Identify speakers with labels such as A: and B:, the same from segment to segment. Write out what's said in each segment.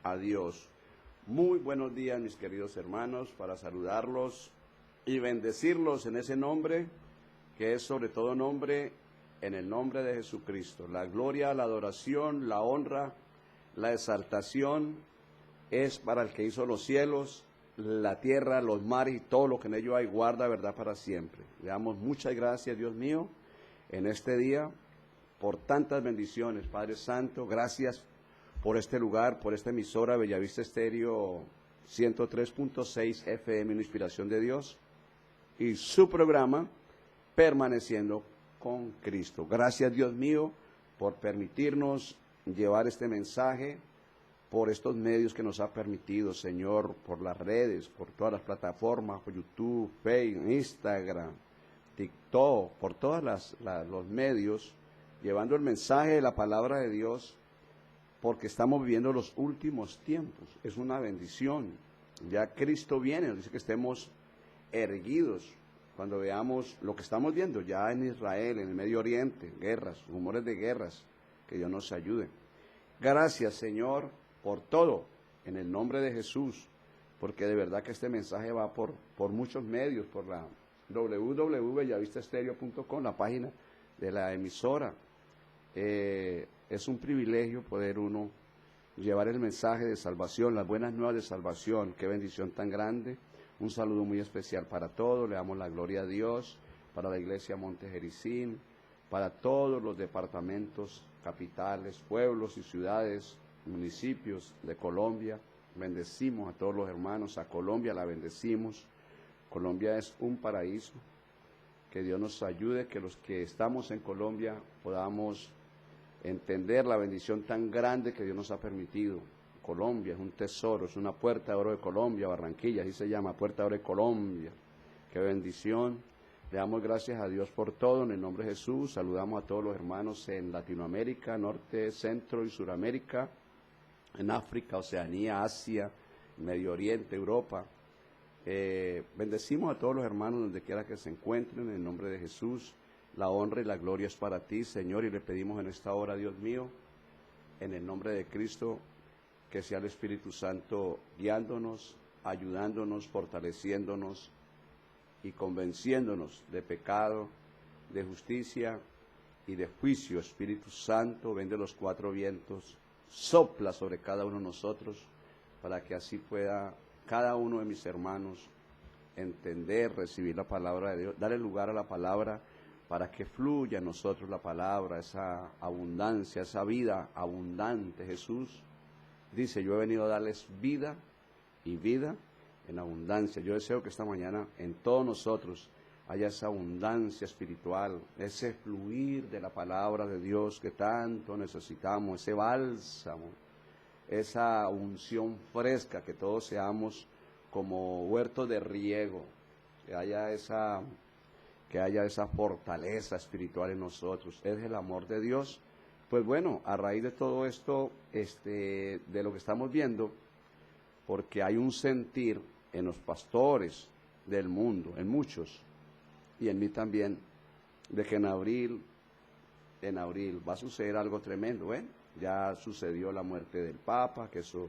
A: a Dios. Muy buenos días, mis queridos hermanos, para saludarlos y bendecirlos en ese nombre, que es sobre todo nombre, en el nombre de Jesucristo. La gloria, la adoración, la honra, la exaltación es para el que hizo los cielos, la tierra, los mares y todo lo que en ello hay, guarda verdad para siempre. Le damos muchas gracias, Dios mío, en este día, por tantas bendiciones. Padre Santo, gracias por este lugar, por esta emisora Bellavista Estéreo 103.6 FM, una inspiración de Dios, y su programa, Permaneciendo con Cristo. Gracias, Dios mío, por permitirnos llevar este mensaje por estos medios que nos ha permitido, Señor, por las redes, por todas las plataformas, por YouTube, Facebook, Instagram, TikTok, por todos los medios, llevando el mensaje de la palabra de Dios, porque estamos viviendo los últimos tiempos. Es una bendición. Ya Cristo viene, nos dice que estemos erguidos cuando veamos lo que estamos viendo ya en Israel, en el Medio Oriente, guerras, rumores de guerras, que Dios nos ayude. Gracias, Señor, por todo, en el nombre de Jesús, porque de verdad que este mensaje va por muchos medios, por la www.bellavistaestereo.com, la página de la emisora. Es un privilegio poder uno llevar el mensaje de salvación, las buenas nuevas de salvación. Qué bendición tan grande. Un saludo muy especial para todos, le damos la gloria a Dios, para la iglesia Monte Jericín, para todos los departamentos, capitales, pueblos y ciudades, municipios de Colombia. Bendecimos a todos los hermanos, a Colombia la bendecimos. Colombia es un paraíso. Que Dios nos ayude, que los que estamos en Colombia podamos entender la bendición tan grande que Dios nos ha permitido. Colombia es un tesoro, es una puerta de oro de Colombia, Barranquilla, así se llama, puerta de oro de Colombia. Qué bendición. Le damos gracias a Dios por todo, en el nombre de Jesús. Saludamos a todos los hermanos en Latinoamérica, Norte, Centro y Suramérica, en África, Oceanía, Asia, Medio Oriente, Europa. Bendecimos a todos los hermanos donde quiera que se encuentren, en el nombre de Jesús. La honra y la gloria es para ti, Señor, y le pedimos en esta hora, Dios mío, en el nombre de Cristo, que sea el Espíritu Santo guiándonos, ayudándonos, fortaleciéndonos y convenciéndonos de pecado, de justicia y de juicio. Espíritu Santo, ven de los cuatro vientos, sopla sobre cada uno de nosotros, para que así pueda cada uno de mis hermanos entender, recibir la palabra de Dios, darle lugar a la palabra, para que fluya en nosotros la palabra, esa abundancia, esa vida abundante. Jesús dice, yo he venido a darles vida y vida en abundancia. Yo deseo que esta mañana en todos nosotros haya esa abundancia espiritual, ese fluir de la palabra de Dios que tanto necesitamos, ese bálsamo, esa unción fresca, que todos seamos como huertos de riego, que haya esa fortaleza espiritual en nosotros. Es el amor de Dios. Pues bueno, a raíz de todo esto, de lo que estamos viendo, porque hay un sentir en los pastores del mundo, en muchos, y en mí también, de que en abril va a suceder algo tremendo. Ya sucedió la muerte del Papa, que eso,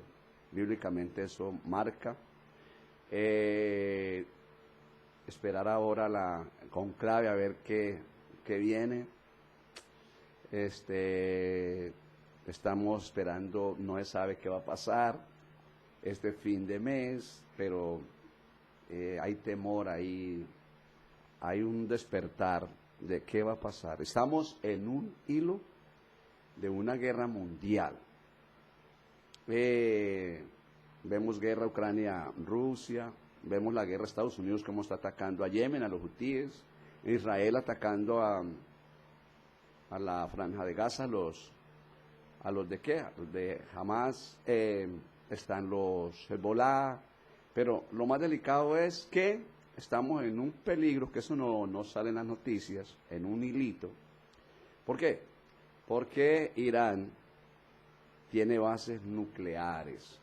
A: bíblicamente eso marca. Esperar ahora la conclave a ver qué viene. Estamos esperando, no se sabe qué va a pasar este fin de mes, pero hay temor ahí, hay un despertar de qué va a pasar. Estamos en un hilo de una guerra mundial. Vemos guerra Ucrania-Rusia, vemos la guerra Estados Unidos, como está atacando a Yemen, a los hutíes, Israel atacando a la franja de Gaza, a los de qué, a los de Hamas, están los Hezbollah, pero lo más delicado es que estamos en un peligro, que eso no sale en las noticias, en un hilito. ¿Por qué? Porque Irán tiene bases nucleares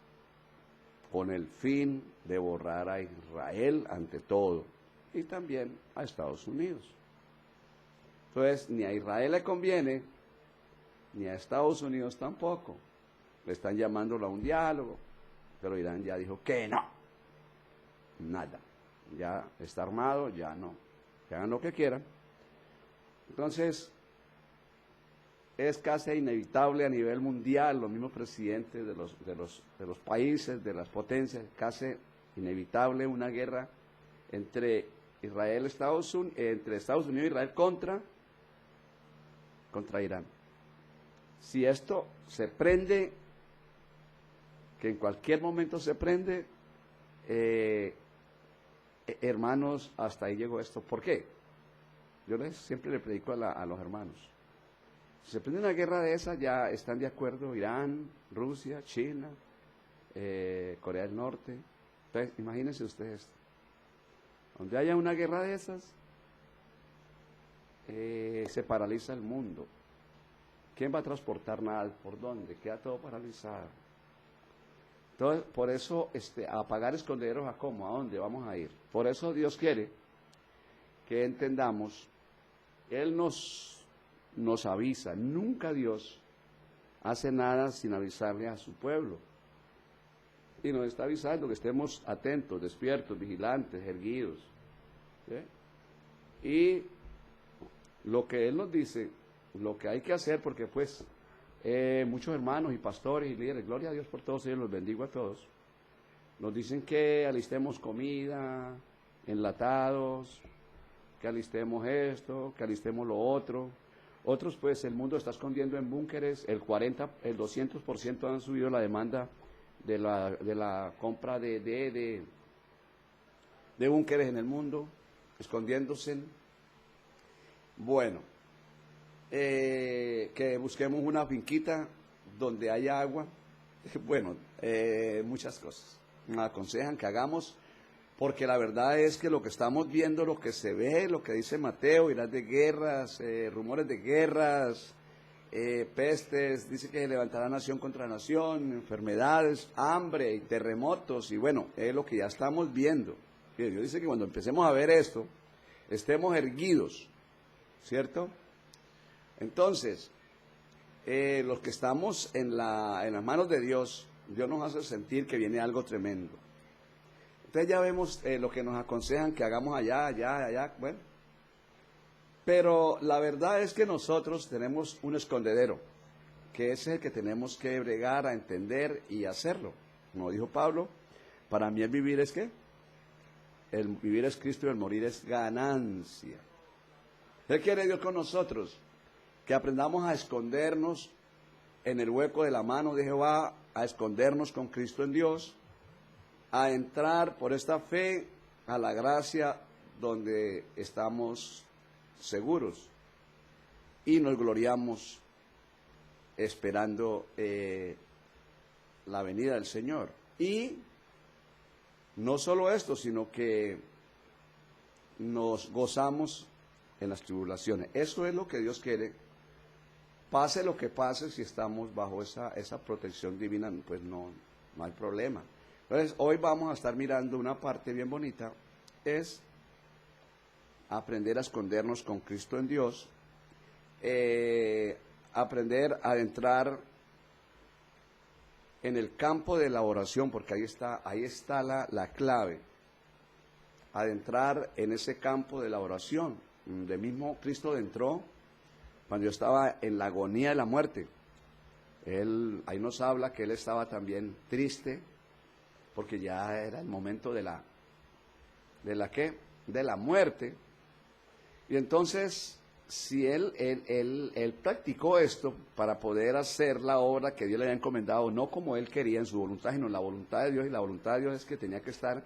A: con el fin de borrar a Israel ante todo y también a Estados Unidos. Entonces, ni a Israel le conviene, ni a Estados Unidos tampoco. le están llamándolo a un diálogo, pero Irán ya dijo que no, nada, ya está armado, ya no, que hagan lo que quieran. Entonces, es casi inevitable a nivel mundial, los mismos presidentes de los países, de las potencias, casi inevitable una guerra entre Estados Unidos e Israel contra Irán. Si esto se prende, que en cualquier momento se prende, hermanos, hasta ahí llegó esto. ¿Por qué? Yo siempre le predico a los hermanos. Si se prende una guerra de esas, ya están de acuerdo Irán, Rusia, China, Corea del Norte. Entonces, imagínense ustedes esto. Donde haya una guerra de esas, se paraliza el mundo. ¿Quién va a transportar nada? ¿Por dónde? Queda todo paralizado. Entonces, por eso, apagar esconderos, ¿a cómo? ¿A dónde vamos a ir? Por eso Dios quiere que entendamos, Él nos avisa. Nunca Dios hace nada sin avisarle a su pueblo. Y nos está avisando que estemos atentos, despiertos, vigilantes, erguidos. ¿Sí? Y lo que Él nos dice, lo que hay que hacer, porque pues muchos hermanos y pastores y líderes, gloria a Dios por todos ellos, los bendigo a todos, nos dicen que alistemos comida, enlatados, que alistemos esto, que alistemos lo otro. Otros pues el mundo está escondiendo en búnkeres, el 200% han subido la demanda de la compra de búnkeres en el mundo, escondiéndose. Bueno, que busquemos una finquita donde haya agua. Bueno, muchas cosas. Nos aconsejan que hagamos, porque la verdad es que lo que estamos viendo, lo que se ve, lo que dice Mateo, irás de guerras, rumores de guerras, pestes, dice que se levantará nación contra nación, enfermedades, hambre y terremotos, y bueno, es lo que ya estamos viendo. Dios dice que cuando empecemos a ver esto, estemos erguidos, ¿cierto? Entonces, los que estamos en las manos de Dios, Dios nos hace sentir que viene algo tremendo. Entonces ya vemos lo que nos aconsejan que hagamos allá, bueno. Pero la verdad es que nosotros tenemos un escondedero, que es el que tenemos que bregar, a entender y hacerlo. Como dijo Pablo, para mí el vivir es ¿qué? El vivir es Cristo y el morir es ganancia. ¿Qué quiere Dios con nosotros? Que aprendamos a escondernos en el hueco de la mano de Jehová, a escondernos con Cristo en Dios, a entrar por esta fe a la gracia donde estamos seguros y nos gloriamos esperando la venida del Señor. Y no solo esto, sino que nos gozamos en las tribulaciones. Eso es lo que Dios quiere. Pase lo que pase, si estamos bajo esa protección divina, pues no hay problema. Entonces, hoy vamos a estar mirando una parte bien bonita, es aprender a escondernos con Cristo en Dios, aprender a entrar en el campo de la oración, porque ahí está la clave, adentrar en ese campo de la oración. De mismo Cristo entró cuando yo estaba en la agonía de la muerte. Ahí nos habla que Él estaba también triste, porque ya era el momento de la muerte. Y entonces, si él practicó esto para poder hacer la obra que Dios le había encomendado, no como él quería en su voluntad, sino en la voluntad de Dios, y la voluntad de Dios es que tenía que estar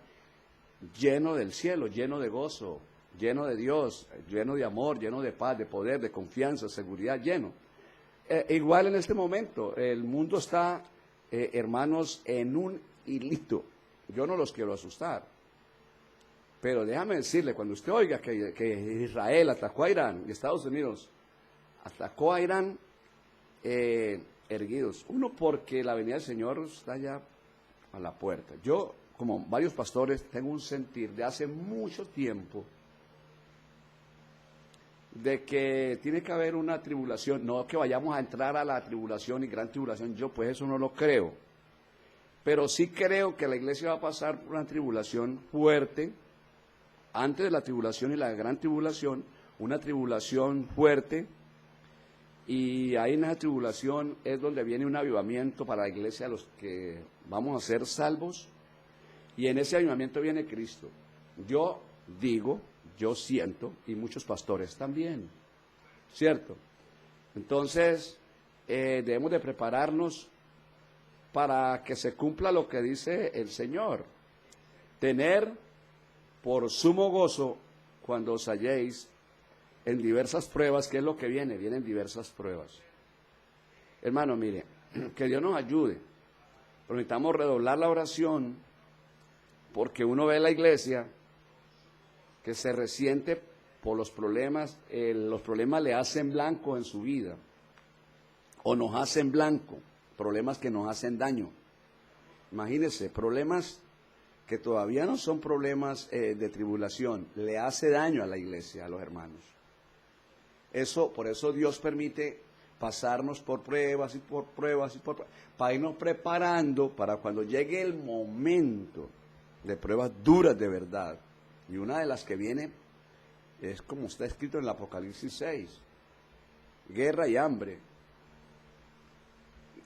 A: lleno del cielo, lleno de gozo, lleno de Dios, lleno de amor, lleno de paz, de poder, de confianza, seguridad, lleno. Igual en este momento, el mundo está, hermanos, en un hilito. Yo no los quiero asustar, pero déjame decirle, cuando usted oiga que Israel atacó a Irán y Estados Unidos atacó a Irán, erguidos. Uno, porque la venida del Señor está ya a la puerta. Yo, como varios pastores, tengo un sentir de hace mucho tiempo de que tiene que haber una tribulación, no que vayamos a entrar a la tribulación y gran tribulación, yo pues eso no lo creo, pero sí creo que la iglesia va a pasar por una tribulación fuerte, antes de la tribulación y la gran tribulación, una tribulación fuerte, y ahí en esa tribulación es donde viene un avivamiento para la iglesia, los que vamos a ser salvos, y en ese avivamiento viene Cristo. Yo digo, yo siento, y muchos pastores también, ¿cierto? Entonces, debemos de prepararnos para que se cumpla lo que dice el Señor. Tener por sumo gozo cuando os halléis en diversas pruebas. ¿Qué es lo que viene? Vienen diversas pruebas. Hermano, mire, que Dios nos ayude. Pero necesitamos redoblar la oración, porque uno ve la iglesia que se resiente por los problemas le hacen blanco en su vida, o nos hacen blanco, problemas que nos hacen daño. Imagínense, problemas que todavía no son problemas de tribulación, le hace daño a la iglesia, a los hermanos. Por eso Dios permite pasarnos por pruebas y por pruebas y por pruebas, para irnos preparando para cuando llegue el momento de pruebas duras de verdad. Y una de las que viene es como está escrito en el Apocalipsis 6, guerra y hambre,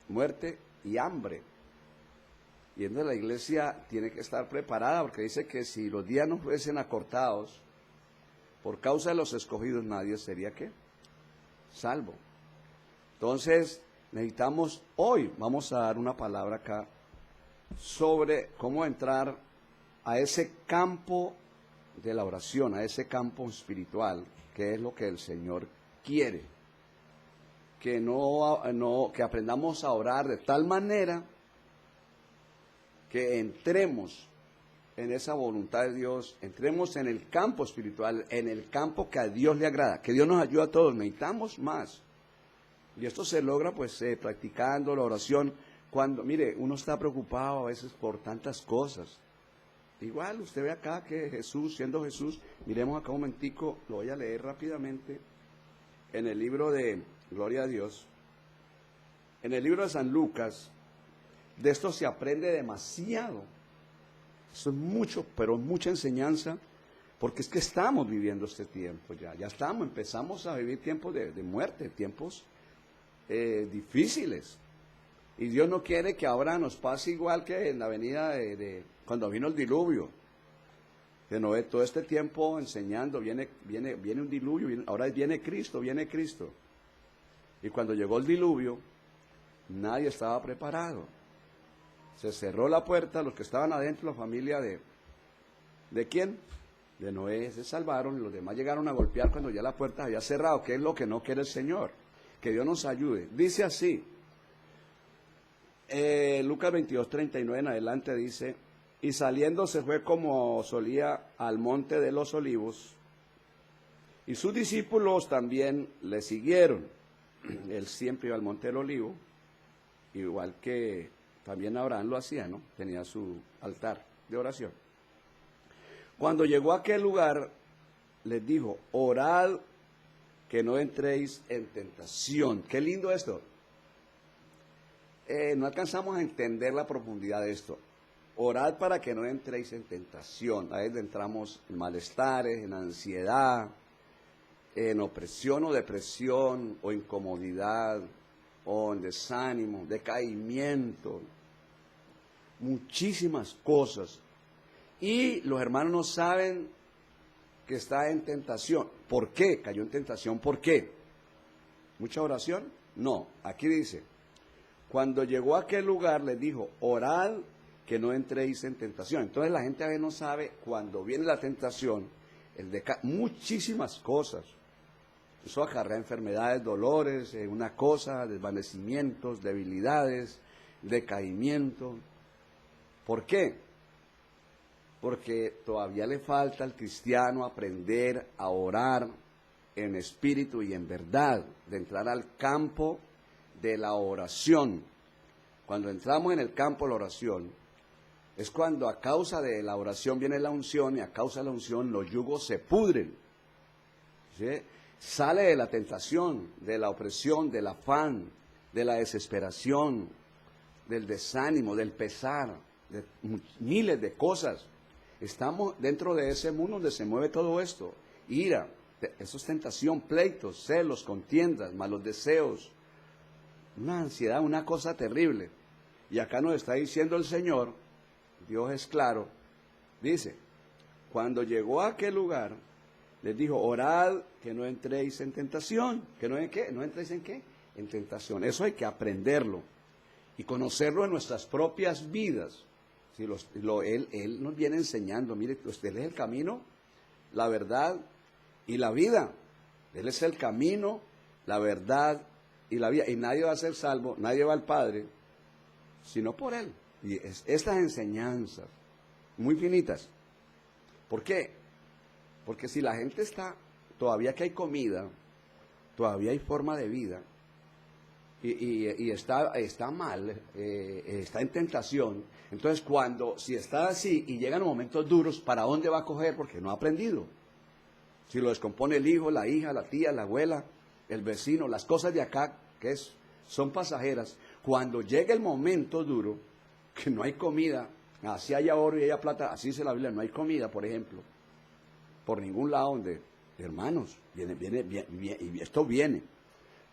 A: muerte y hambre. Y entonces la iglesia tiene que estar preparada, porque dice que si los días no fuesen acortados, por causa de los escogidos nadie sería ¿qué? Salvo. Entonces necesitamos, hoy vamos a dar una palabra acá sobre cómo entrar a ese campo de la oración, a ese campo espiritual, que es lo que el Señor quiere. Que aprendamos a orar de tal manera que entremos en esa voluntad de Dios, entremos en el campo espiritual, en el campo que a Dios le agrada, que Dios nos ayude a todos, necesitamos más. Y esto se logra pues practicando la oración, cuando, mire, uno está preocupado a veces por tantas cosas. Igual usted ve acá que Jesús, siendo Jesús, miremos acá un momentico, lo voy a leer rápidamente, en el libro de Gloria a Dios, en el libro de San Lucas. De esto se aprende demasiado. Eso es mucho, pero mucha enseñanza, porque es que estamos viviendo este tiempo ya empezamos a vivir tiempos de muerte, tiempos difíciles. Y Dios no quiere que ahora nos pase igual que en la venida de cuando vino el diluvio. Que no ve todo este tiempo enseñando, viene un diluvio, ahora viene Cristo. Y cuando llegó el diluvio, nadie estaba preparado. Se cerró la puerta, los que estaban adentro, la familia ¿de quién? De Noé, se salvaron, y los demás llegaron a golpear cuando ya la puerta había cerrado, que es lo que no quiere el Señor. Que Dios nos ayude. Dice así, Lucas 22:39 en adelante dice, y saliendo se fue como solía al monte de los olivos, y sus discípulos también le siguieron. Él siempre iba al monte del olivo, igual que también Abraham lo hacía, ¿no? Tenía su altar de oración. Cuando llegó a aquel lugar, les dijo, orad que no entréis en tentación. Qué lindo esto. No alcanzamos a entender la profundidad de esto. Orad para que no entréis en tentación. Ahí entramos en malestares, en ansiedad, en opresión o depresión, o incomodidad, o en desánimo, decaimiento, muchísimas cosas. Y los hermanos no saben que está en tentación. ¿Por qué? Cayó en tentación. ¿Por qué? ¿Mucha oración? No. Aquí dice, cuando llegó a aquel lugar les dijo, orad que no entréis en tentación. Entonces la gente a veces no sabe cuando viene la tentación, muchísimas cosas. Eso acarrea enfermedades, dolores, una cosa, desvanecimientos, debilidades, decaimiento. ¿Por qué? Porque todavía le falta al cristiano aprender a orar en espíritu y en verdad, de entrar al campo de la oración. Cuando entramos en el campo de la oración, es cuando a causa de la oración viene la unción, y a causa de la unción los yugos se pudren. ¿Sí? Sale de la tentación, de la opresión, del afán, de la desesperación, del desánimo, del pesar, de miles de cosas. Estamos dentro de ese mundo donde se mueve todo esto. Ira, eso es tentación, pleitos, celos, contiendas, malos deseos, una ansiedad, una cosa terrible. Y acá nos está diciendo el Señor, Dios es claro, dice, cuando llegó a aquel lugar, les dijo, orad que no entréis en tentación. ¿Que no en qué? ¿No entréis en qué? En tentación. Eso hay que aprenderlo y conocerlo en nuestras propias vidas. Si él nos viene enseñando, mire, usted es el camino, la verdad y la vida. Él es el camino, la verdad y la vida. Y nadie va a ser salvo, nadie va al Padre, sino por Él. Y estas enseñanzas, muy finitas. ¿Por qué? Porque si la gente está, todavía que hay comida, todavía hay forma de vida, y está mal, está en tentación, entonces si está así y llegan momentos duros, ¿para dónde va a coger? Porque no ha aprendido. Si lo descompone el hijo, la hija, la tía, la abuela, el vecino, las cosas de acá, son pasajeras, cuando llega el momento duro, que no hay comida, así haya oro y haya plata, así dice la Biblia, no hay comida, por ejemplo, por ningún lado donde, hermanos, viene, y esto viene.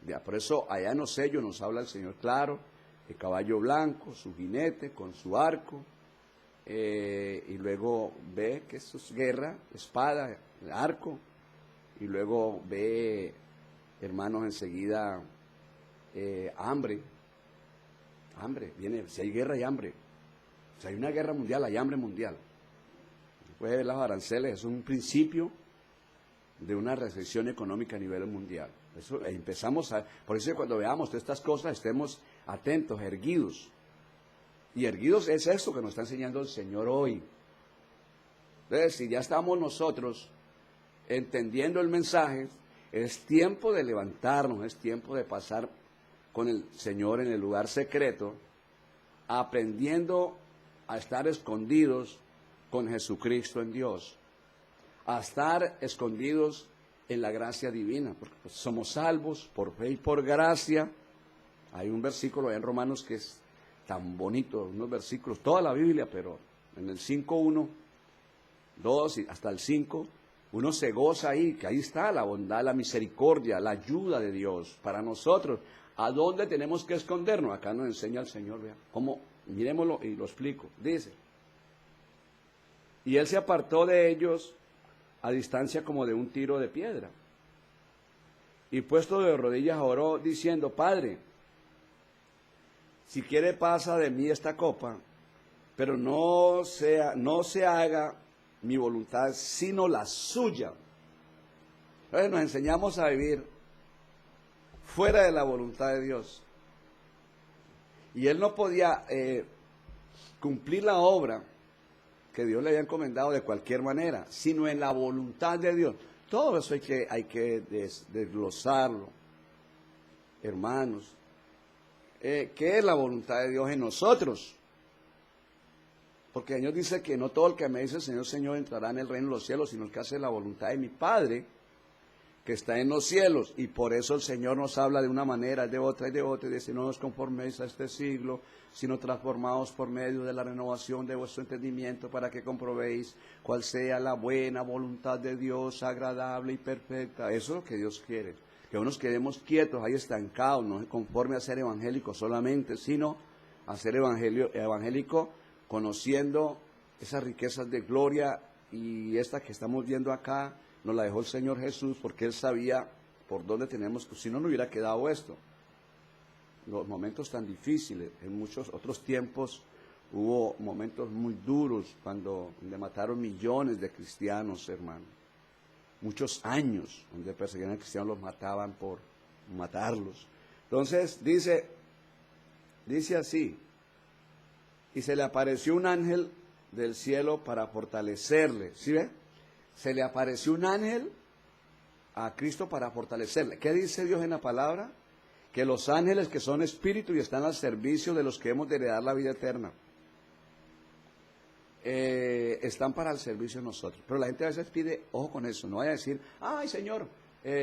A: Ya, por eso allá en los sellos nos habla el Señor claro, el caballo blanco, su jinete con su arco, y luego ve que eso es guerra, espada, arco, y luego ve, hermanos, enseguida hambre, viene, si hay guerra hay hambre, si hay una guerra mundial hay hambre mundial. Puede ver los aranceles, es un principio de una recesión económica a nivel mundial. Eso por eso cuando veamos todas estas cosas estemos atentos, erguidos. Y erguidos es esto que nos está enseñando el Señor hoy. Entonces, si ya estamos nosotros entendiendo el mensaje, es tiempo de levantarnos, es tiempo de pasar con el Señor en el lugar secreto, aprendiendo a estar escondidos con Jesucristo en Dios, a estar escondidos en la gracia divina, porque pues, somos salvos por fe y por gracia. Hay un versículo en Romanos que es tan bonito, unos versículos, toda la Biblia, pero en el 5:1, 2 y hasta el 5, uno se goza ahí, que ahí está la bondad, la misericordia, la ayuda de Dios para nosotros. ¿A dónde tenemos que escondernos? Acá nos enseña el Señor, vea, cómo, miremoslo y lo explico. Dice, y él se apartó de ellos a distancia como de un tiro de piedra. Y puesto de rodillas oró diciendo, Padre, si quiere pasa de mí esta copa, pero no se haga mi voluntad sino la suya. Entonces nos enseñamos a vivir fuera de la voluntad de Dios. Y él no podía cumplir la obra que Dios le había encomendado de cualquier manera, sino en la voluntad de Dios. Todo eso hay que desglosarlo, hermanos. ¿Qué es la voluntad de Dios en nosotros? Porque el Señor dice que no todo el que me dice Señor, Señor entrará en el reino de los cielos, sino el que hace la voluntad de mi Padre que está en los cielos. Y por eso el Señor nos habla de una manera, de otra, y dice, no os conforméis a este siglo, sino transformaos por medio de la renovación de vuestro entendimiento, para que comprobéis cuál sea la buena voluntad de Dios, agradable y perfecta. Eso es lo que Dios quiere, que unos quedemos quietos, ahí estancados, no conforme a ser evangélicos solamente, sino a ser evangélico conociendo esas riquezas de gloria, y esta que estamos viendo acá, nos la dejó el Señor Jesús, porque Él sabía por dónde tenemos, si no, no hubiera quedado esto. Los momentos tan difíciles, en muchos otros tiempos hubo momentos muy duros, cuando le mataron millones de cristianos, hermano. Muchos años donde perseguían a cristianos, los mataban por matarlos. Entonces dice así, y se le apareció un ángel del cielo para fortalecerle. ¿Sí ve? Se le apareció un ángel a Cristo para fortalecerle. ¿Qué dice Dios en la palabra? Que los ángeles, que son espíritu y están al servicio de los que hemos de heredar la vida eterna, están para el servicio de nosotros. Pero la gente a veces pide, ojo con eso, no vaya a decir, ay Señor,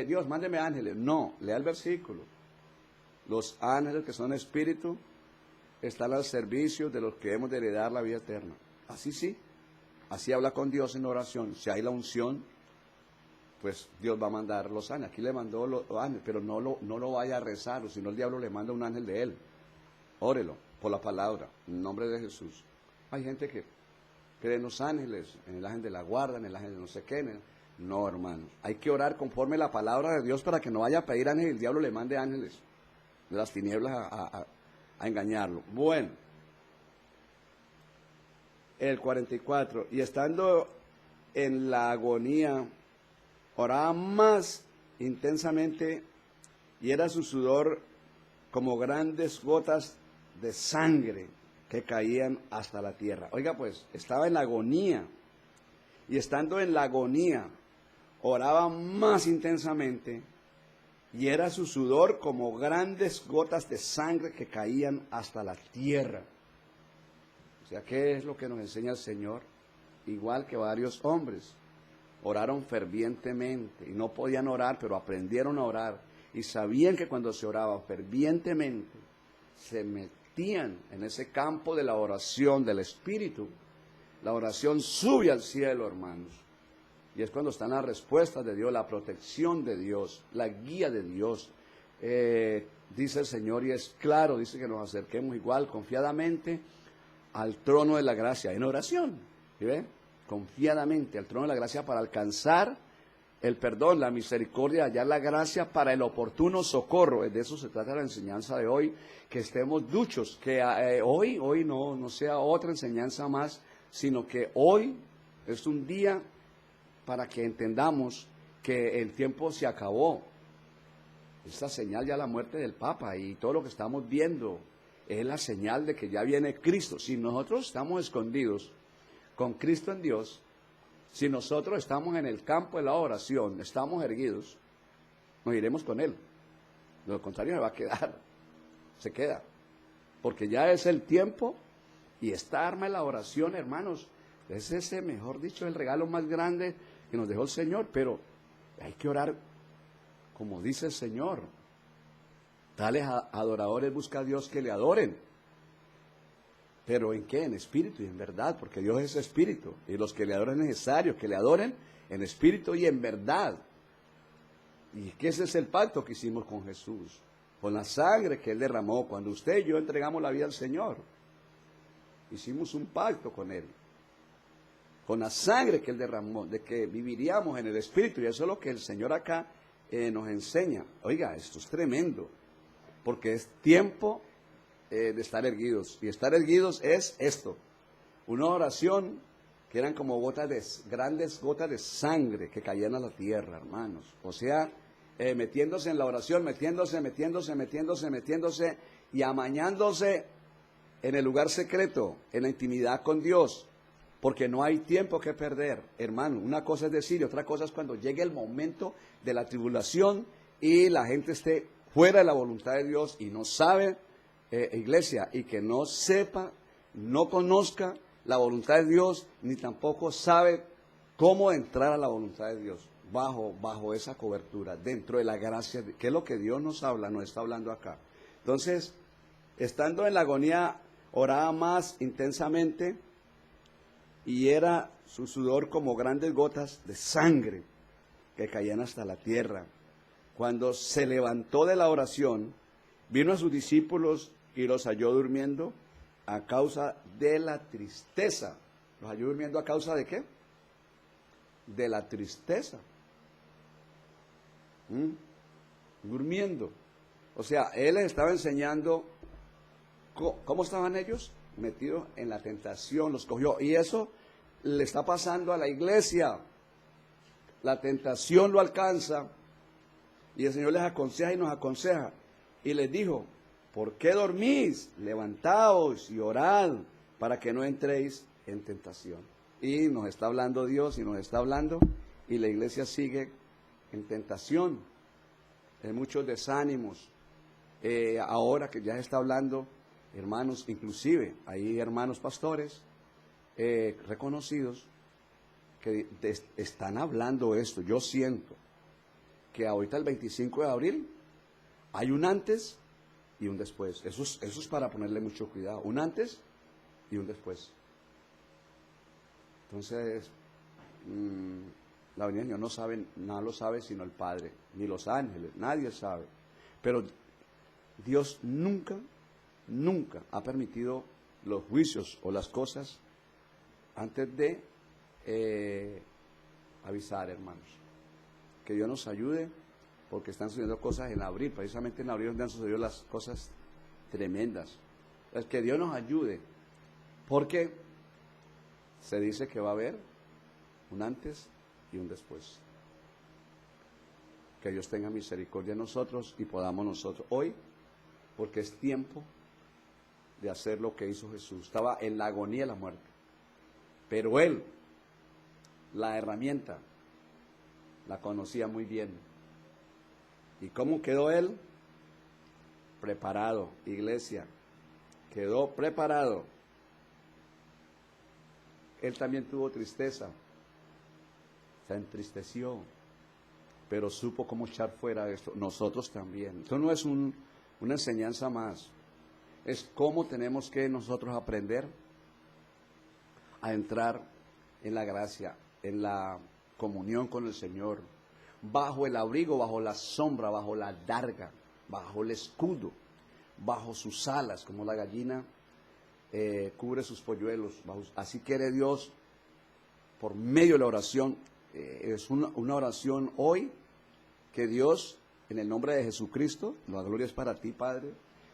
A: Dios, mándeme ángeles. No, lea el versículo. Los ángeles que son espíritu están al servicio de los que hemos de heredar la vida eterna. Así sí, así habla con Dios en oración. Si hay la unción, pues Dios va a mandar los ángeles. Aquí le mandó los ángeles, pero no lo vaya a rezar, o si no el diablo le manda un ángel de él. Órelo por la palabra, en nombre de Jesús. Hay gente que cree en los ángeles, en el ángel de la guarda, en el ángel de no sé qué. No, hermanos. Hay que orar conforme la palabra de Dios para que no vaya a pedir ángeles y el diablo le mande ángeles de las tinieblas a engañarlo. Bueno, el 44. Y estando en la agonía, oraba más intensamente y era su sudor como grandes gotas de sangre que caían hasta la tierra. Oiga pues, estaba en la agonía y estando en la agonía oraba más intensamente y era su sudor como grandes gotas de sangre que caían hasta la tierra. O sea, ¿qué es lo que nos enseña el Señor? Igual que varios hombres oraron fervientemente y no podían orar, pero aprendieron a orar y sabían que cuando se oraba fervientemente se metían en ese campo de la oración del Espíritu. La oración sube al cielo, hermanos, y es cuando están las respuestas de Dios, la protección de Dios, la guía de Dios. Dice el Señor, y es claro, dice que nos acerquemos igual confiadamente al trono de la gracia en oración, ¿sí ve? Confiadamente al trono de la gracia para alcanzar el perdón, la misericordia, hallar la gracia para el oportuno socorro. De eso se trata la enseñanza de hoy, que estemos duchos, que hoy no sea otra enseñanza más, sino que hoy es un día para que entendamos que el tiempo se acabó. Esta señal ya la muerte del Papa y todo lo que estamos viendo es la señal de que ya viene Cristo. Si nosotros estamos escondidos con Cristo en Dios, si nosotros estamos en el campo de la oración, estamos erguidos, nos iremos con Él. De lo contrario, se va a quedar, se queda. Porque ya es el tiempo y esta arma de la oración, hermanos, es ese, mejor dicho, el regalo más grande que nos dejó el Señor. Pero hay que orar como dice el Señor. Tales adoradores busca a Dios que le adoren. ¿Pero en qué? En espíritu y en verdad, porque Dios es espíritu. Y los que le adoran es necesario que le adoren en espíritu y en verdad. Y que ese es el pacto que hicimos con Jesús, con la sangre que Él derramó. Cuando usted y yo entregamos la vida al Señor, hicimos un pacto con Él, con la sangre que Él derramó, de que viviríamos en el espíritu. Y eso es lo que el Señor acá nos enseña. Oiga, esto es tremendo, porque es tiempo de estar erguidos. Y estar erguidos es esto, una oración que eran como grandes gotas de sangre que caían a la tierra, hermanos. O sea, metiéndose en la oración, metiéndose y amañándose en el lugar secreto, en la intimidad con Dios, porque no hay tiempo que perder, hermano. Una cosa es decir y otra cosa es cuando llegue el momento de la tribulación y la gente esté fuera de la voluntad de Dios y no sabe, iglesia, y que no sepa, no conozca la voluntad de Dios, ni tampoco sabe cómo entrar a la voluntad de Dios, bajo esa cobertura, dentro de la gracia, que es lo que Dios nos está hablando acá. Entonces, estando en la agonía, oraba más intensamente, y era su sudor como grandes gotas de sangre que caían hasta la tierra. Cuando se levantó de la oración, vino a sus discípulos y los halló durmiendo a causa de la tristeza. ¿Los halló durmiendo a causa de qué? De la tristeza. Durmiendo. O sea, Él les estaba enseñando cómo estaban ellos metidos en la tentación, los cogió. Y eso le está pasando a la iglesia. La tentación lo alcanza y el Señor les aconseja y nos aconseja. Y les dijo, ¿por qué dormís? Levantaos y orad para que no entréis en tentación. Y nos está hablando Dios y nos está hablando, y la iglesia sigue en tentación, en muchos desánimos. Ahora que ya se está hablando, hermanos, inclusive hay hermanos pastores reconocidos que están hablando esto. Yo siento que ahorita el 25 de abril hay un antes y un después. Eso es para ponerle mucho cuidado. Un antes y un después. Entonces, la venida del Señor no sabe, nada lo sabe sino el Padre, ni los ángeles, nadie sabe. Pero Dios nunca ha permitido los juicios o las cosas antes de avisar, hermanos. Que Dios nos ayude, porque están sucediendo cosas en abril, precisamente en abril donde han sucedido las cosas tremendas. Es que Dios nos ayude, porque se dice que va a haber un antes y un después. Que Dios tenga misericordia de nosotros y podamos nosotros hoy, porque es tiempo de hacer lo que hizo Jesús. Estaba en la agonía de la muerte, pero Él, la herramienta, la conocía muy bien. ¿Y cómo quedó Él? Preparado, iglesia, quedó preparado. Él también tuvo tristeza, se entristeció, pero supo cómo echar fuera esto. Nosotros también. Esto no es una enseñanza más, es cómo tenemos que nosotros aprender a entrar en la gracia, en la comunión con el Señor, bajo el abrigo, bajo la sombra, bajo la darga, bajo el escudo, bajo sus alas, como la gallina cubre sus polluelos. Así quiere Dios, por medio de la oración. Es una oración hoy que Dios, en el nombre de Jesucristo, la gloria es para ti, Padre,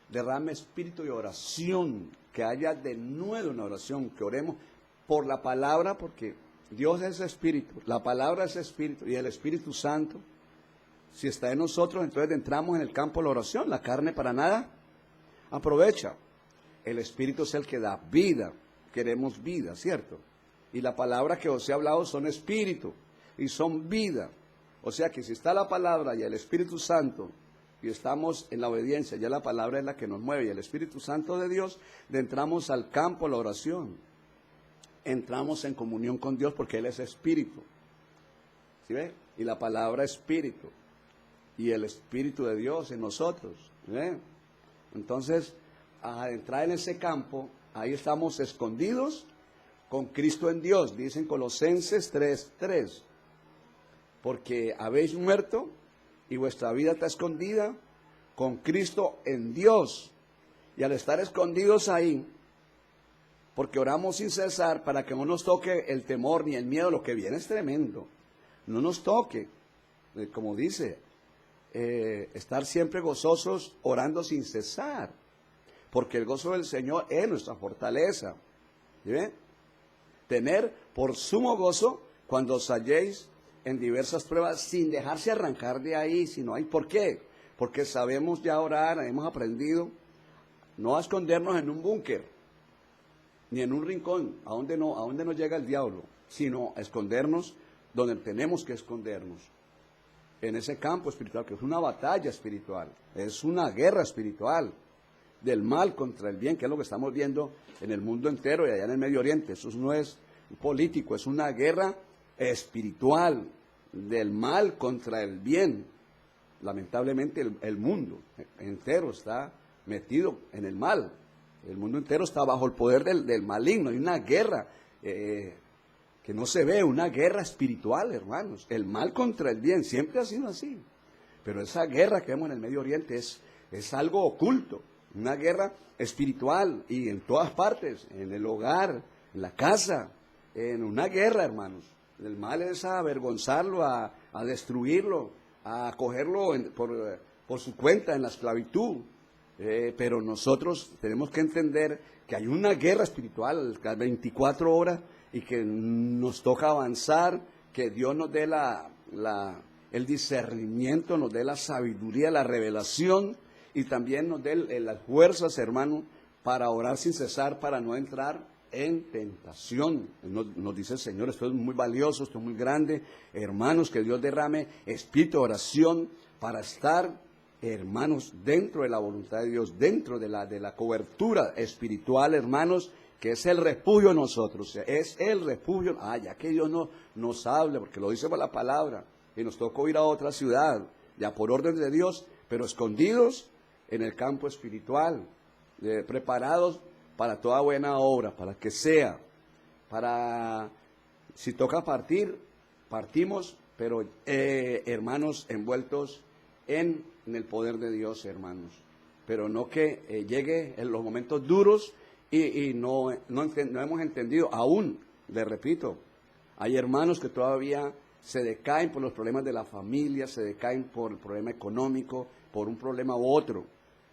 A: derrame espíritu de oración, que haya de nuevo una oración, que oremos por la palabra, porque Dios es espíritu, la palabra es espíritu, y el Espíritu Santo, si está en nosotros, entonces entramos en el campo de la oración. La carne para nada aprovecha. El Espíritu es el que da vida, queremos vida, ¿cierto? Y la palabra que os he hablado son espíritu y son vida. O sea que si está la palabra y el Espíritu Santo, y estamos en la obediencia, ya la palabra es la que nos mueve, y el Espíritu Santo de Dios, entramos al campo de la oración. Entramos en comunión con Dios porque Él es espíritu. ¿Sí ve? Y la palabra espíritu. Y el Espíritu de Dios en nosotros. ¿Sí ve? Entonces, a entrar en ese campo, ahí estamos escondidos con Cristo en Dios. Dicen Colosenses 3:3. Porque habéis muerto y vuestra vida está escondida con Cristo en Dios. Y al estar escondidos ahí, porque oramos sin cesar para que no nos toque el temor ni el miedo, lo que viene es tremendo. No nos toque, como dice, estar siempre gozosos, orando sin cesar, porque el gozo del Señor es nuestra fortaleza. ¿Sí ven? Tener por sumo gozo cuando os halléis en diversas pruebas, sin dejarse arrancar de ahí, sino ahí. ¿Por qué? Porque sabemos ya orar, hemos aprendido no a escondernos en un búnker, ni en un rincón, a donde no llega el diablo, sino a escondernos donde tenemos que escondernos, en ese campo espiritual, que es una batalla espiritual, es una guerra espiritual, del mal contra el bien, que es lo que estamos viendo en el mundo entero y allá en el Medio Oriente. Eso no es político, es una guerra espiritual, del mal contra el bien. Lamentablemente el mundo entero está metido en el mal. El mundo entero está bajo el poder del maligno. Hay una guerra que no se ve, una guerra espiritual, hermanos. El mal contra el bien, siempre ha sido así. Pero esa guerra que vemos en el Medio Oriente es algo oculto, una guerra espiritual, y en todas partes, en el hogar, en la casa, en una guerra, hermanos. El mal es a avergonzarlo, a destruirlo, a cogerlo por su cuenta en la esclavitud. Pero nosotros tenemos que entender que hay una guerra espiritual cada 24 horas y que nos toca avanzar, que Dios nos dé el discernimiento, nos dé la sabiduría, la revelación, y también nos dé las fuerzas, hermano, para orar sin cesar, para no entrar en tentación. Nos dice el Señor, esto es muy valioso, esto es muy grande, hermanos, que Dios derrame espíritu de oración para estar, hermanos, dentro de la voluntad de Dios, dentro de la cobertura espiritual, hermanos, que es el refugio de nosotros, es el refugio. Ya que Dios nos hable, porque lo dice por la palabra, y nos tocó ir a otra ciudad, ya por orden de Dios, pero escondidos en el campo espiritual, preparados para toda buena obra, para que sea, para, si toca partir, partimos, pero hermanos, envueltos en el poder de Dios, hermanos. Pero no que llegue en los momentos duros y no hemos entendido, aún, le repito, hay hermanos que todavía se decaen por los problemas de la familia, se decaen por el problema económico, por un problema u otro.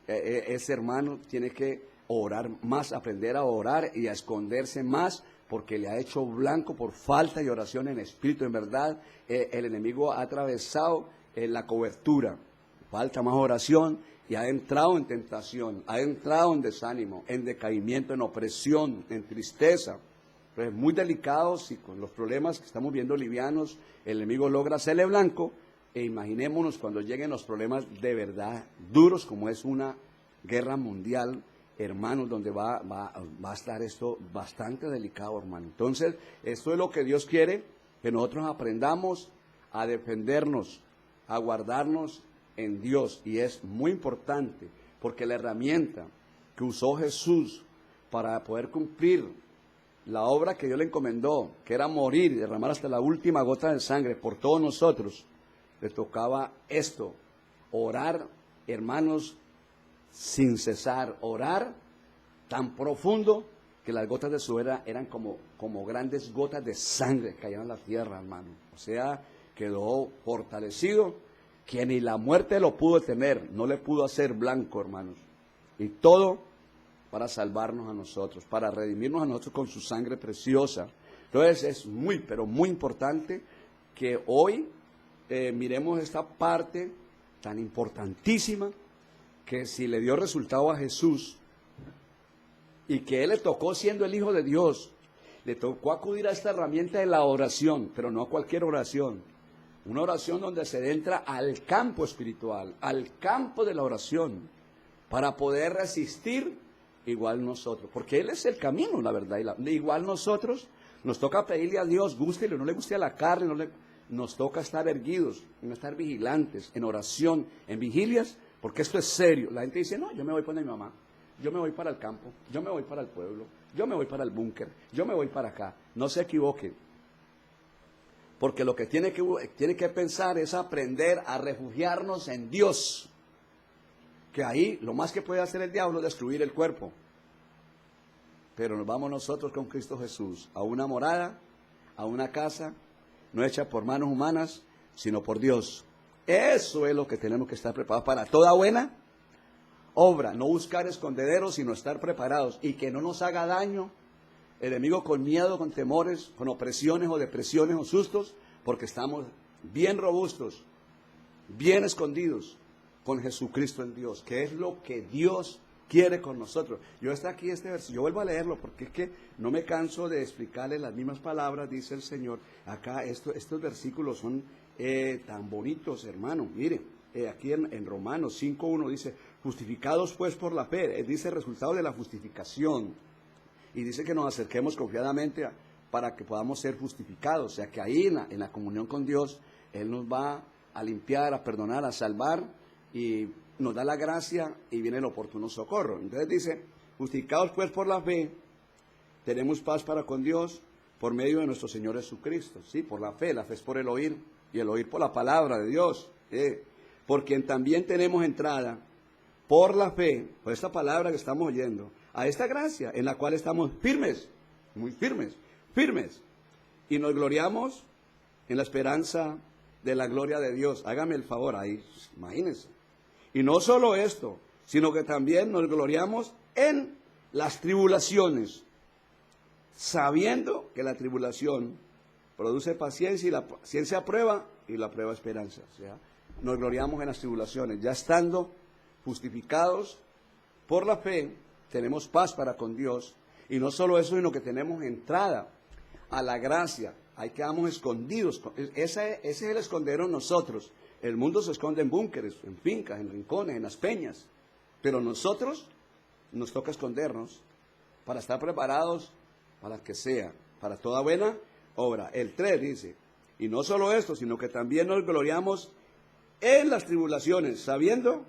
A: Ese hermano tiene que orar más, aprender a orar y a esconderse más, porque le ha hecho blanco por falta de oración en espíritu. En verdad, el enemigo ha atravesado la cobertura, falta más oración y ha entrado en tentación, ha entrado en desánimo, en decaimiento, en opresión, en tristeza. Pero es muy delicado si con los problemas que estamos viendo livianos, el enemigo logra hacerle blanco, e imaginémonos cuando lleguen los problemas de verdad duros, como es una guerra mundial, hermanos, donde va a estar esto bastante delicado, hermano. Entonces, esto es lo que Dios quiere, que nosotros aprendamos a defendernos, a guardarnos en Dios, y es muy importante, porque la herramienta que usó Jesús para poder cumplir la obra que Dios le encomendó, que era morir y derramar hasta la última gota de sangre por todos nosotros, le tocaba esto, orar, hermanos, sin cesar, orar tan profundo que las gotas de sudor eran como grandes gotas de sangre que caían a la tierra, hermano. O sea, quedó fortalecido, que ni la muerte lo pudo tener, no le pudo hacer blanco, hermanos. Y todo para salvarnos a nosotros, para redimirnos a nosotros con su sangre preciosa. Entonces es muy, pero muy importante que hoy miremos esta parte tan importantísima, que si le dio resultado a Jesús y que Él le tocó siendo el Hijo de Dios, le tocó acudir a esta herramienta de la oración, pero no a cualquier oración, una oración donde se entra al campo espiritual, al campo de la oración, para poder resistir igual nosotros, porque Él es el camino, la verdad, igual nosotros nos toca pedirle a Dios, gústele o no le guste a la carne, nos toca estar erguidos, estar vigilantes, en oración, en vigilias, porque esto es serio. La gente dice, no, yo me voy para mi mamá, yo me voy para el campo, yo me voy para el pueblo, yo me voy para el búnker, yo me voy para acá. No se equivoque, porque lo que tiene que pensar es aprender a refugiarnos en Dios, que ahí lo más que puede hacer el diablo es destruir el cuerpo. Pero nos vamos nosotros con Cristo Jesús a una morada, a una casa, no hecha por manos humanas, sino por Dios. Eso es lo que tenemos que estar preparados para toda buena obra, no buscar escondederos, sino estar preparados, y que no nos haga daño el enemigo con miedo, con temores, con opresiones o depresiones o sustos, porque estamos bien robustos, bien escondidos con Jesucristo en Dios, que es lo que Dios quiere con nosotros. Yo está aquí este versículo, yo vuelvo a leerlo porque es que no me canso de explicarle las mismas palabras, dice el Señor. Acá estos versículos son tan bonitos, hermano. Mire, aquí en Romanos 5:1 dice, justificados pues por la fe, dice resultado de la justificación, y dice que nos acerquemos confiadamente para que podamos ser justificados. O sea que ahí en la comunión con Dios, Él nos va a limpiar, a perdonar, a salvar, y nos da la gracia y viene el oportuno socorro. Entonces dice, justificados pues por la fe, tenemos paz para con Dios por medio de nuestro Señor Jesucristo. Sí, por la fe es por el oír, y el oír por la palabra de Dios. Por quien también tenemos entrada por la fe, por esta palabra que estamos oyendo, a esta gracia en la cual estamos firmes, muy firmes, y nos gloriamos en la esperanza de la gloria de Dios. Hágame el favor ahí, imagínense. Y no solo esto, sino que también nos gloriamos en las tribulaciones, sabiendo que la tribulación produce paciencia, y la paciencia prueba, y la prueba esperanza. O sea, nos gloriamos en las tribulaciones, ya estando justificados por la fe, tenemos paz para con Dios, y no solo eso, sino que tenemos entrada a la gracia. Ahí quedamos escondidos, ese es el escondero nosotros. El mundo se esconde en búnkeres, en fincas, en rincones, en las peñas, pero nosotros nos toca escondernos para estar preparados para que sea, para toda buena obra. El 3 dice, Y no solo esto, sino que también nos gloriamos en las tribulaciones, sabiendo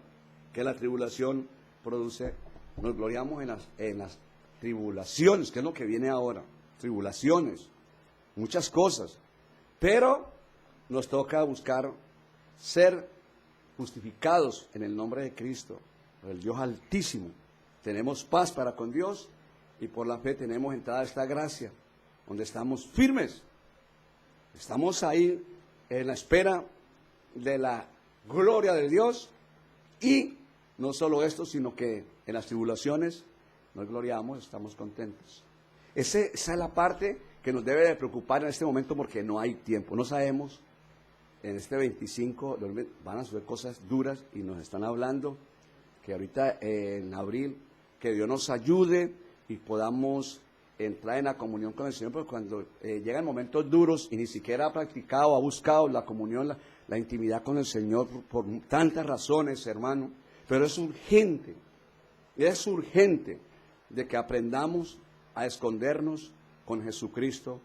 A: que la tribulación produce, nos gloriamos en las tribulaciones, que es lo que viene ahora, tribulaciones, muchas cosas, pero nos toca buscar ser justificados en el nombre de Cristo, el Dios Altísimo. Tenemos paz para con Dios y por la fe tenemos entrada a esta gracia, donde estamos firmes. Estamos ahí en la espera de la gloria de Dios y no solo esto, sino que en las tribulaciones nos gloriamos, estamos contentos. Esa es la parte que nos debe de preocupar en este momento porque no hay tiempo. No sabemos, en este 25 van a suceder cosas duras y nos están hablando que ahorita en abril, que Dios nos ayude y podamos entrar en la comunión con el Señor, porque cuando llegan momentos duros y ni siquiera ha practicado, ha buscado la comunión, la intimidad con el Señor por tantas razones, hermano, pero es urgente de que aprendamos a escondernos con Jesucristo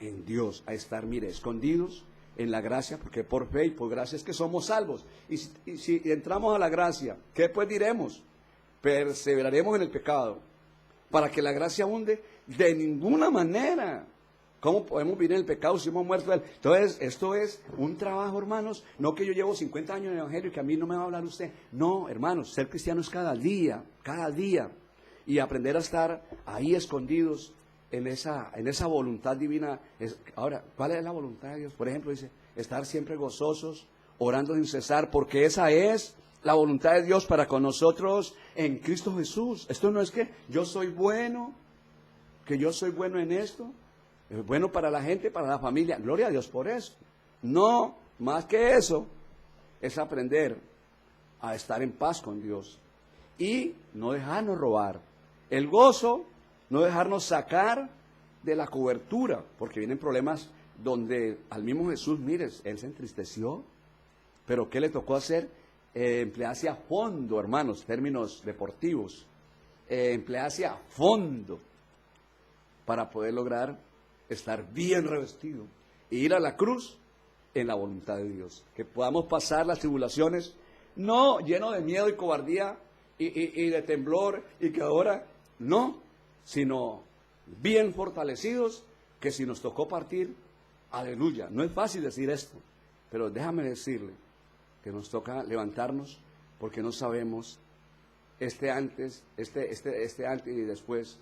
A: en Dios, a estar, mire, escondidos en la gracia, porque por fe y por gracia es que somos salvos. Y si entramos a la gracia, ¿qué pues diremos? Perseveraremos en el pecado, para que la gracia abunde. De ninguna manera. ¿Cómo podemos vivir en el pecado si hemos muerto a él? Entonces, esto es un trabajo, hermanos. No que yo llevo 50 años en el Evangelio y que a mí no me va a hablar usted. No, hermanos, ser cristiano es cada día. Y aprender a estar ahí escondidos en esa voluntad divina. Ahora, ¿cuál es la voluntad de Dios? Por ejemplo, dice, estar siempre gozosos, orando sin cesar, porque esa es la voluntad de Dios para con nosotros en Cristo Jesús. Esto no es que yo soy bueno, que yo soy bueno en esto, es bueno para la gente, para la familia. Gloria a Dios por eso. No, más que eso, es aprender a estar en paz con Dios y no dejarnos robar. El gozo, no dejarnos sacar de la cobertura, porque vienen problemas donde al mismo Jesús, mires, Él se entristeció, pero ¿qué le tocó hacer? Emplearse a fondo, hermanos, términos deportivos, emplearse a fondo para poder lograr estar bien revestido e ir a la cruz en la voluntad de Dios. Que podamos pasar las tribulaciones, no lleno de miedo y cobardía y de temblor, y que ahora no, sino bien fortalecidos, que si nos tocó partir, aleluya. No es fácil decir esto, pero déjame decirle que nos toca levantarnos porque no sabemos este antes y después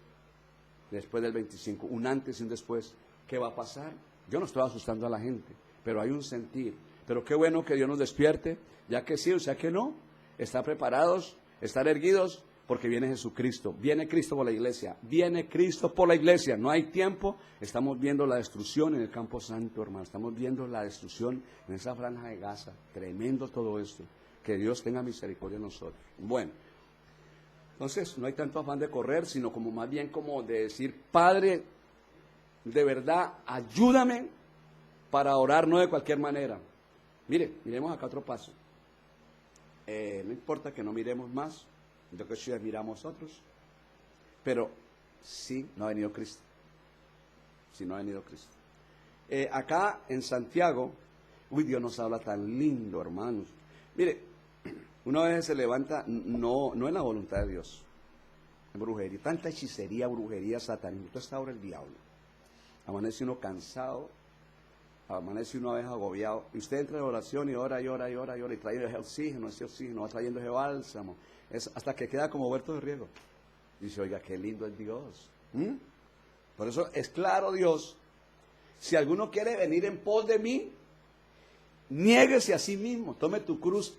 A: del 25, un antes y un después, ¿qué va a pasar? Yo no estoy asustando a la gente, pero hay un sentir. Pero qué bueno que Dios nos despierte, ya que sí, o sea que no, estar preparados, estar erguidos, porque viene Jesucristo, viene Cristo por la iglesia, viene Cristo por la iglesia. No hay tiempo, estamos viendo la destrucción en el campo santo, hermano, estamos viendo la destrucción en esa franja de Gaza, tremendo todo esto, que Dios tenga misericordia de nosotros. Bueno, entonces no hay tanto afán de correr, sino como más bien como de decir, Padre, de verdad, ayúdame para orar, no de cualquier manera. Mire, miremos acá otro paso. No importa que no miremos más, yo que si miramos otros, pero sí no ha venido Cristo. Sí no ha venido Cristo. Acá en Santiago, uy, Dios nos habla tan lindo, hermanos. Mire, una vez se levanta, no en la voluntad de Dios, en brujería, tanta hechicería, brujería, satanismo, todo está ahora el diablo. Amanece uno cansado, amanece uno a veces agobiado, y usted entra en oración y ora, y trae ese oxígeno, va trayendo ese bálsamo, hasta que queda como huerto de riego. Dice, oiga, qué lindo es Dios. Por eso es claro Dios, si alguno quiere venir en pos de mí, niéguese a sí mismo, tome tu cruz.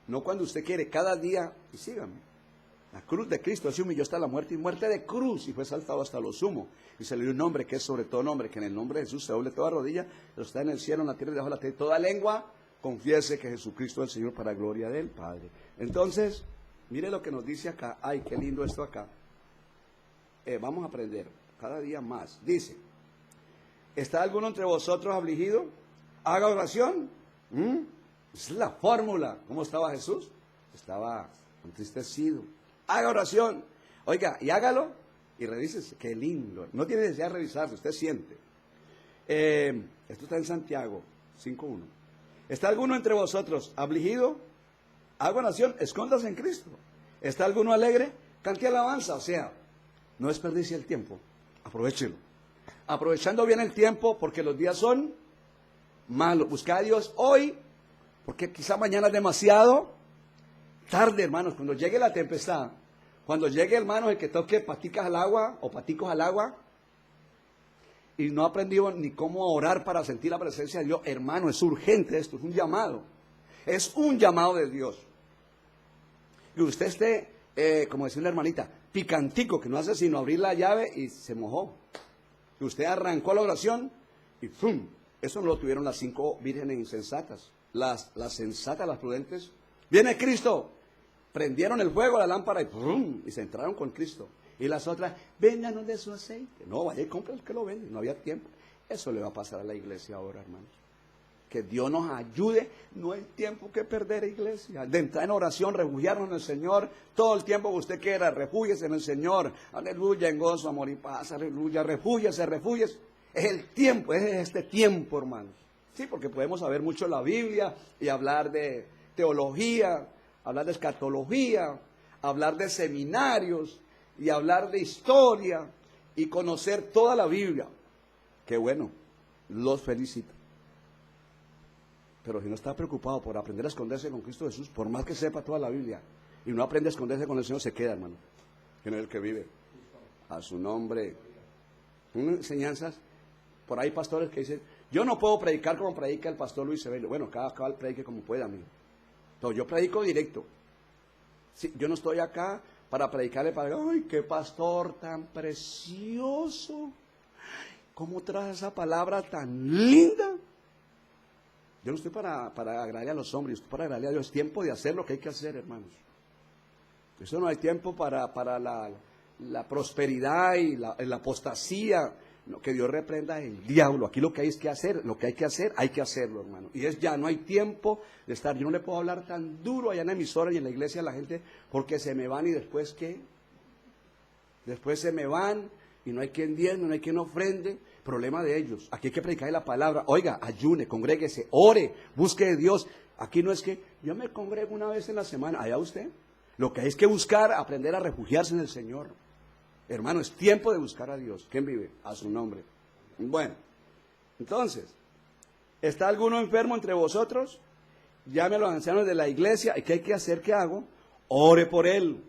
A: No cuando usted quiere, cada día, y sígame. La cruz de Cristo, Él se humilló hasta la muerte, y muerte de cruz, y fue saltado hasta lo sumo. Y se le dio un nombre que es sobre todo nombre, que en el nombre de Jesús se doble toda rodilla, lo está en el cielo, en la tierra y debajo de la tierra. Toda lengua confiese que Jesucristo es el Señor para gloria del Padre. Entonces, mire lo que nos dice acá. Ay, qué lindo esto acá. Vamos a aprender cada día más. Dice, ¿está alguno entre vosotros afligido? Haga oración. Esa es la fórmula. ¿Cómo estaba Jesús? Estaba entristecido. Haga oración. Oiga, y hágalo y revísese. Qué lindo. No tiene necesidad de revisarse, usted siente. Esto está en Santiago 5:1. ¿Está alguno entre vosotros afligido? Haga oración, escóndase en Cristo. ¿Está alguno alegre? Cante alabanza. O sea, no desperdicie el tiempo, aprovéchelo. Aprovechando bien el tiempo, porque los días son malos. Busca a Dios hoy, porque quizá mañana es demasiado tarde, hermanos. Cuando llegue la tempestad, cuando llegue, hermanos, el que toque paticas al agua o paticos al agua y no ha aprendido ni cómo orar para sentir la presencia de Dios, hermano, es urgente esto, es un llamado. Es un llamado de Dios. Y usted esté, como decía una hermanita, picantico, que no hace sino abrir la llave y se mojó. Y usted arrancó la oración y ¡pum! Eso no lo tuvieron las 5 vírgenes insensatas. Las sensatas, las prudentes. Viene Cristo. Prendieron el fuego, la lámpara y ¡pum! Y se entraron con Cristo. Y las otras, vénganos de su aceite. No, vaya y compre el que lo vende. No había tiempo. Eso le va a pasar a la iglesia ahora, hermanos. Que Dios nos ayude. No hay tiempo que perder, iglesia. De entrar en oración, refugiarnos en el Señor. Todo el tiempo que usted quiera, refúgiese en el Señor. Aleluya, en gozo, amor y paz. Aleluya, refúgiese. Es el tiempo, es este tiempo, hermanos. Sí, porque podemos saber mucho la Biblia y hablar de teología, hablar de escatología, hablar de seminarios y hablar de historia y conocer toda la Biblia. Qué bueno, los felicito. Pero si no está preocupado por aprender a esconderse con Cristo Jesús, por más que sepa toda la Biblia, y no aprende a esconderse con el Señor, se queda, hermano. Que no es el que vive. A su nombre. Enseñanzas. Por ahí pastores que dicen, yo no puedo predicar como predica el pastor Luis Sebelio. Bueno, cada cual predique como pueda, amigo. Entonces, yo predico directo. Sí, yo no estoy acá para predicarle para, ay, qué pastor tan precioso. ¿Cómo trae esa palabra tan linda? Yo no estoy para agradarle a los hombres, estoy para agradarle a Dios. Es tiempo de hacer lo que hay que hacer, hermanos. Eso no hay tiempo para la prosperidad y la apostasía. No, que Dios reprenda el diablo. Aquí lo que hay que hacer, hay que hacerlo, hermano. Y es ya, no hay tiempo de estar. Yo no le puedo hablar tan duro allá en la emisora y en la iglesia a la gente, porque se me van y después ¿qué? Después se me van y no hay quien diezme, no hay quien ofrende. Problema de ellos. Aquí hay que predicar la palabra. Oiga, ayune, congréguese, ore, busque de Dios. Aquí no es que yo me congrego una vez en la semana. Allá usted. Lo que hay es que buscar, aprender a refugiarse en el Señor. Hermano, es tiempo de buscar a Dios. ¿Quién vive? A su nombre. Bueno, entonces, ¿está alguno enfermo entre vosotros? Llame a los ancianos de la iglesia. ¿Y qué hay que hacer? ¿Qué hago? Ore por él,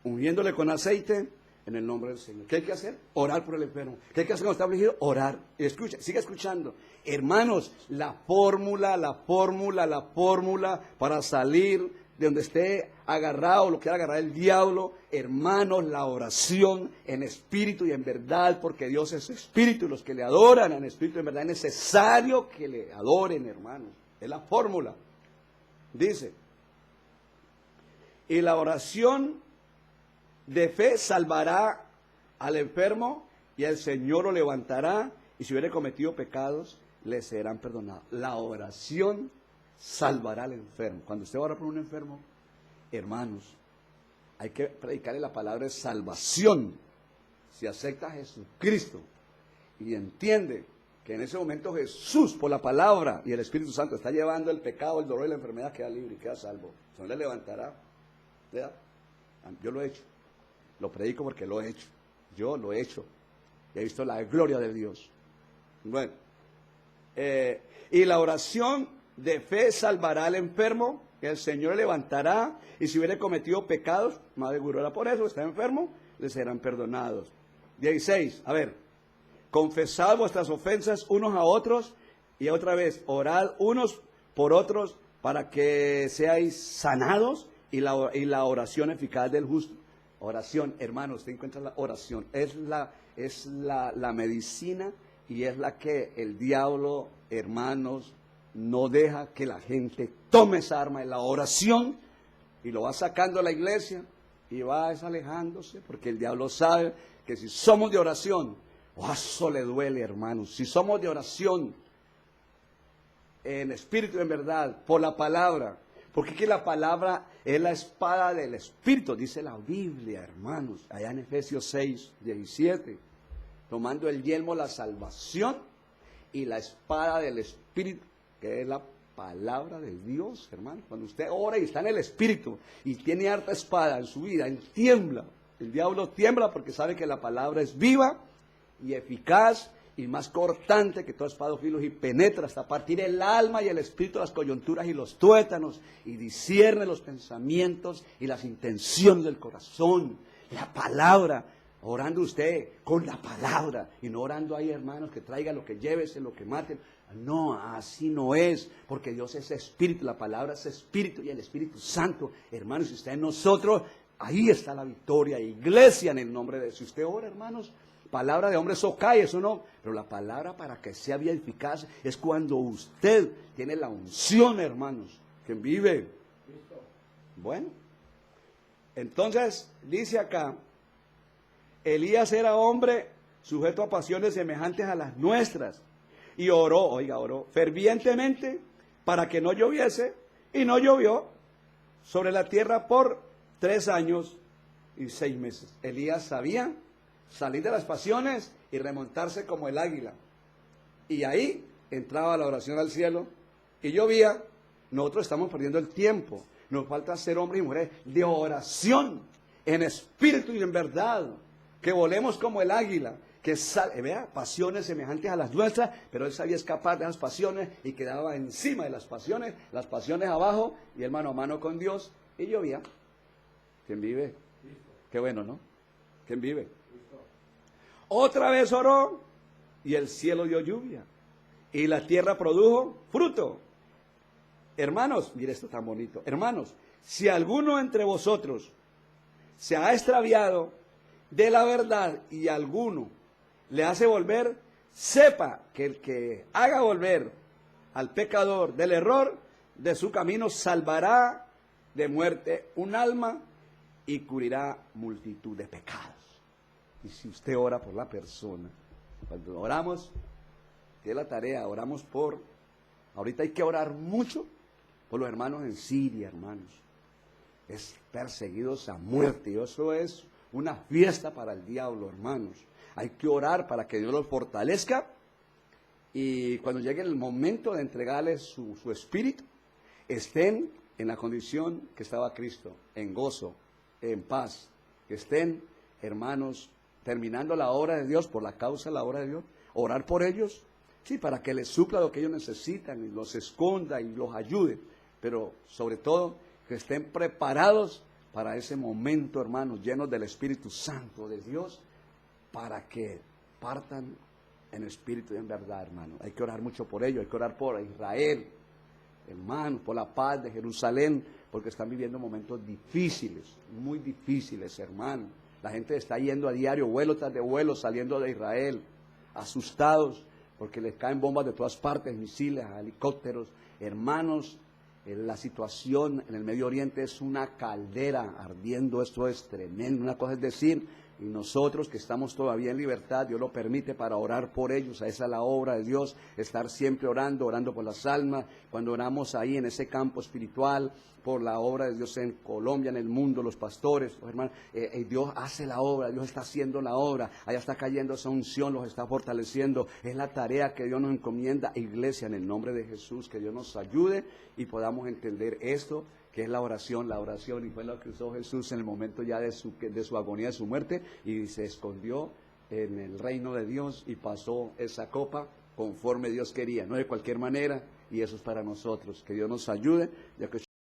A: ungiéndole con aceite en el nombre del Señor. ¿Qué hay que hacer? Orar por el enfermo. ¿Qué hay que hacer cuando está afligido? Orar. Y escucha, siga escuchando. Hermanos, la fórmula para salir de donde esté agarrado, lo quiera agarrar el diablo, hermanos, la oración en espíritu y en verdad, porque Dios es espíritu y los que le adoran en espíritu y en verdad es necesario que le adoren, hermanos. Es la fórmula. Dice, y la oración de fe salvará al enfermo y el Señor lo levantará, y si hubiere cometido pecados, le serán perdonados. La oración salvará al enfermo. Cuando usted ora por un enfermo, hermanos, hay que predicarle la palabra de salvación. Si acepta a Jesucristo y entiende que en ese momento Jesús, por la palabra y el Espíritu Santo, está llevando el pecado, el dolor y la enfermedad, queda libre y queda salvo. El Señor le levantará. ¿Verdad? Yo lo he hecho. Lo predico porque lo he hecho. Yo lo he hecho. Y he visto la gloria de Dios. Bueno. Y la oración de fe salvará al enfermo, que el Señor le levantará, y si hubiere cometido pecados, más seguro era por eso, está enfermo, le serán perdonados. 16, a ver, confesad vuestras ofensas unos a otros, y otra vez, orad unos por otros para que seáis sanados, y la oración eficaz del justo. Oración, hermanos, usted encuentra la oración, es la medicina, y es la que el diablo, hermanos, no deja que la gente tome esa arma de la oración, y lo va sacando a la iglesia y va alejándose, porque el diablo sabe que si somos de oración, eso le duele, hermanos. Si somos de oración en espíritu y en verdad, por la palabra, porque aquí la palabra es la espada del espíritu, dice la Biblia, hermanos, allá en Efesios 6, 17, tomando el yelmo la salvación y la espada del Espíritu, que es la palabra de Dios, hermano. Cuando usted ora y está en el Espíritu y tiene harta espada en su vida, él tiembla. El diablo tiembla porque sabe que la palabra es viva y eficaz y más cortante que todo espada de filo y penetra hasta partir el alma y el espíritu, las coyunturas y los tuétanos, y discierne los pensamientos y las intenciones del corazón. La palabra, orando usted con la palabra y no orando ahí, hermanos, que traiga lo que llévese, lo que maten. No, así no es, porque Dios es espíritu, la palabra es espíritu y el Espíritu Santo, hermanos, si está en nosotros, ahí está la victoria. Iglesia, en el nombre de Dios. Si usted ora, hermanos, palabra de hombre, eso cae, eso no, pero la palabra para que sea bien eficaz es cuando usted tiene la unción, hermanos, que vive. Bueno, entonces dice acá, Elías era hombre sujeto a pasiones semejantes a las nuestras, y oró fervientemente para que no lloviese, y no llovió sobre la tierra por 3 años y 6 meses. Elías sabía salir de las pasiones y remontarse como el águila. Y ahí entraba la oración al cielo y llovía. Nosotros estamos perdiendo el tiempo. Nos falta ser hombres y mujeres de oración, en espíritu y en verdad. Que volemos como el águila. Que vea, pasiones semejantes a las nuestras, pero él sabía escapar de esas pasiones y quedaba encima de las pasiones abajo y el mano a mano con Dios y llovía. ¿Quién vive? Qué bueno, ¿no? ¿Quién vive? Otra vez oró y el cielo dio lluvia y la tierra produjo fruto. Hermanos, mire esto tan bonito. Hermanos, si alguno entre vosotros se ha extraviado de la verdad y alguno le hace volver, sepa que el que haga volver al pecador del error de su camino salvará de muerte un alma y cubrirá multitud de pecados. Y si usted ora por la persona, cuando oramos, tiene la tarea, oramos por, ahorita hay que orar mucho por los hermanos en Siria, hermanos. Es perseguidos a muerte, y eso es una fiesta para el diablo, hermanos. Hay que orar para que Dios los fortalezca y cuando llegue el momento de entregarles su espíritu, estén en la condición que estaba Cristo, en gozo, en paz, que estén, hermanos, terminando la obra de Dios, por la causa de la obra de Dios, orar por ellos, sí, para que les supla lo que ellos necesitan y los esconda y los ayude, pero sobre todo que estén preparados para ese momento, hermanos, llenos del Espíritu Santo de Dios, para que partan en espíritu y en verdad, hermano. Hay que orar mucho por ello, hay que orar por Israel, hermanos, por la paz de Jerusalén, porque están viviendo momentos difíciles, muy difíciles, hermano. La gente está yendo a diario, vuelo tras de vuelo, saliendo de Israel, asustados, porque les caen bombas de todas partes, misiles, helicópteros. Hermanos, la situación en el Medio Oriente es una caldera ardiendo, esto es tremendo. Una cosa es decir, y nosotros que estamos todavía en libertad, Dios lo permite para orar por ellos. Esa es la obra de Dios, estar siempre orando, orando por las almas. Cuando oramos ahí en ese campo espiritual, por la obra de Dios en Colombia, en el mundo, los pastores, los hermanos, Dios hace la obra, Dios está haciendo la obra, allá está cayendo esa unción, los está fortaleciendo. Es la tarea que Dios nos encomienda, iglesia, en el nombre de Jesús, que Dios nos ayude y podamos entender esto, que es la oración, y fue lo que usó Jesús en el momento ya de su agonía, de su muerte, y se escondió en el reino de Dios y pasó esa copa conforme Dios quería, no de cualquier manera, y eso es para nosotros, que Dios nos ayude, ya que